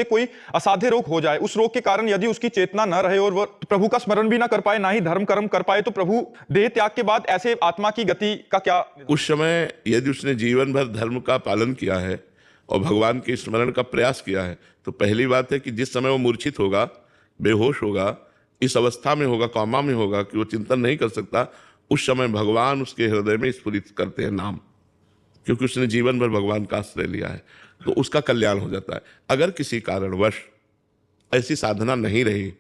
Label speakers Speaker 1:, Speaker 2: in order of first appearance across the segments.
Speaker 1: कोई असाध्य रोग हो जाए, उस रोग के कारण यदि उसकी चेतना न रहे और वह प्रभु का स्मरण भी ना कर पाए, ना ही धर्म कर्म कर पाए, तो प्रभु देह त्याग के बाद ऐसे आत्मा की गति का क्या?
Speaker 2: उस समय यदि उसने जीवन भर धर्म का पालन किया है और भगवान के स्मरण का प्रयास किया है, तो पहली बात है कि जिस समय वो मूर्छित होगा, बेहोश होगा, इस अवस्था में होगा, कौमा में होगा कि वो चिंतन नहीं कर सकता, उस समय भगवान उसके हृदय में स्फुरित करते हैं नाम, क्योंकि उसने जीवन भर भगवान का आश्रय लिया है, तो उसका कल्याण हो जाता है। अगर किसी कारणवश ऐसी साधना नहीं रही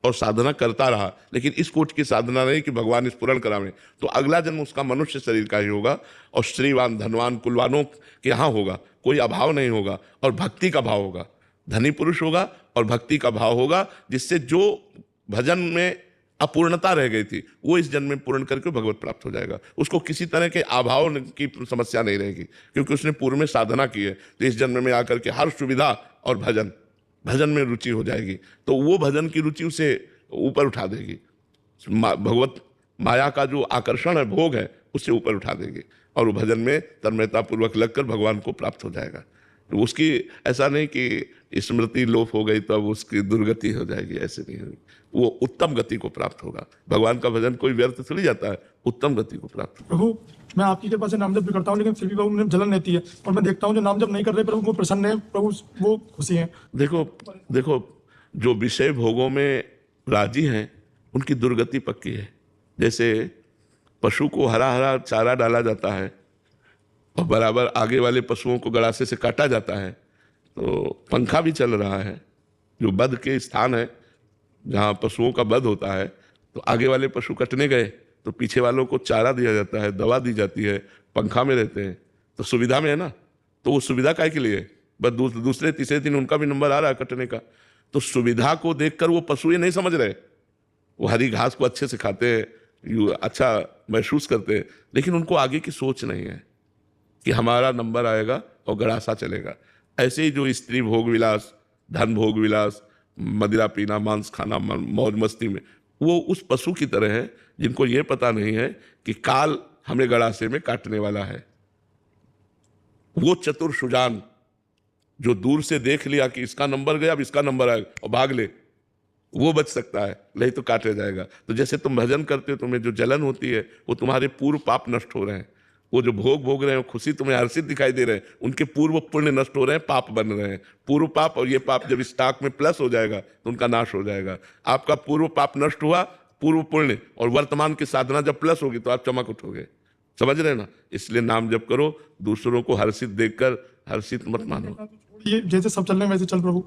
Speaker 2: और साधना करता रहा, लेकिन इस कोट की साधना नहीं कि भगवान स्फुरण करावें, तो अगला जन्म उसका मनुष्य शरीर का ही होगा और श्रीवान धनवान कुलवानों के यहाँ होगा, कोई अभाव नहीं होगा और भक्ति का भाव होगा, धनी पुरुष होगा और भक्ति का भाव होगा, जिससे जो भजन में अपूर्णता रह गई थी वो इस जन्म में पूर्ण करके भगवत प्राप्त हो जाएगा। उसको किसी तरह के अभाव की समस्या नहीं रहेगी, क्योंकि उसने पूर्व में साधना की है, तो इस जन्म में आकर के हर सुविधा और भजन में रुचि हो जाएगी, तो वो भजन की रुचि उसे ऊपर उठा देगी, भगवत माया का जो आकर्षण है, भोग है, उससे ऊपर उठा देगी और वो भजन में तन्मयता पूर्वक लगकर भगवान को प्राप्त हो जाएगा। तो उसकी ऐसा नहीं कि स्मृति लोप हो गई तो अब उसकी दुर्गति हो जाएगी, ऐसे नहीं होगी, वो उत्तम गति को प्राप्त होगा। भगवान का भजन कोई व्यर्थ थोड़ी जाता है, उत्तम गति को प्राप्त होगा।
Speaker 3: प्रभु, मैं आपकी कृपा से नाम जप भी करता हूँ, लेकिन फिर भी प्रभु मुझे जलन रहती है और मैं देखता हूँ जो नाम जप नहीं कर रहे प्रभु वो प्रसन्न है, प्रभु वो खुशी है।
Speaker 2: देखो जो विषय भोगों में राजी हैं उनकी दुर्गति पक्की है। जैसे पशु को हरा हरा चारा डाला जाता है और बराबर आगे वाले पशुओं को गड़ासे से काटा जाता है, तो पंखा भी चल रहा है। जो वध के स्थान है जहाँ पशुओं का वध होता है, तो आगे वाले पशु कटने गए तो पीछे वालों को चारा दिया जाता है, दवा दी जाती है, पंखा में रहते हैं, तो सुविधा में है ना, तो वो सुविधा काहे के लिए? बस दूसरे तीसरे दिन उनका भी नंबर आ रहा है कटने का। तो सुविधा को देखकर वो पशु ये नहीं समझ रहे, वो हरी घास को अच्छे से खाते हैं, अच्छा महसूस करते हैं, लेकिन उनको आगे की सोच नहीं है कि हमारा नंबर आएगा और गड़ासा चलेगा। ऐसे ही जो स्त्री भोग विलास, धन भोग विलास, मदिरा पीना, मांस खाना, मौज मस्ती में, वो उस पशु की तरह है जिनको ये पता नहीं है कि काल हमें गड़ासे में काटने वाला है। वो चतुर सुजान जो दूर से देख लिया कि इसका नंबर गया, अब इसका नंबर आएगा और भाग ले, वो बच सकता है, नहीं तो काटे जाएगा। तो जैसे तुम भजन करते हो, तुम्हें जो जलन होती है वो तुम्हारे पूर्व पाप नष्ट हो रहे हैं, वो जो भोग रहे हैं, खुशी तुम्हें हर्षित दिखाई दे रहे हैं, उनके पूर्व पुण्य नष्ट हो रहे हैं, पाप बन रहे हैं। पूर्व पाप और ये पाप जब स्टॉक में प्लस हो जाएगा तो उनका नाश हो जाएगा। आपका पूर्व पाप नष्ट हुआ, पूर्व पुण्य और वर्तमान की साधना जब प्लस होगी तो आप चमक उठोगे। समझ रहे ना? इसलिए नाम जप करो, दूसरों को हर्षित देखकर हर्षित मत मानो।
Speaker 3: ये जैसे सब चल रहे हैं वैसे चल प्रभु,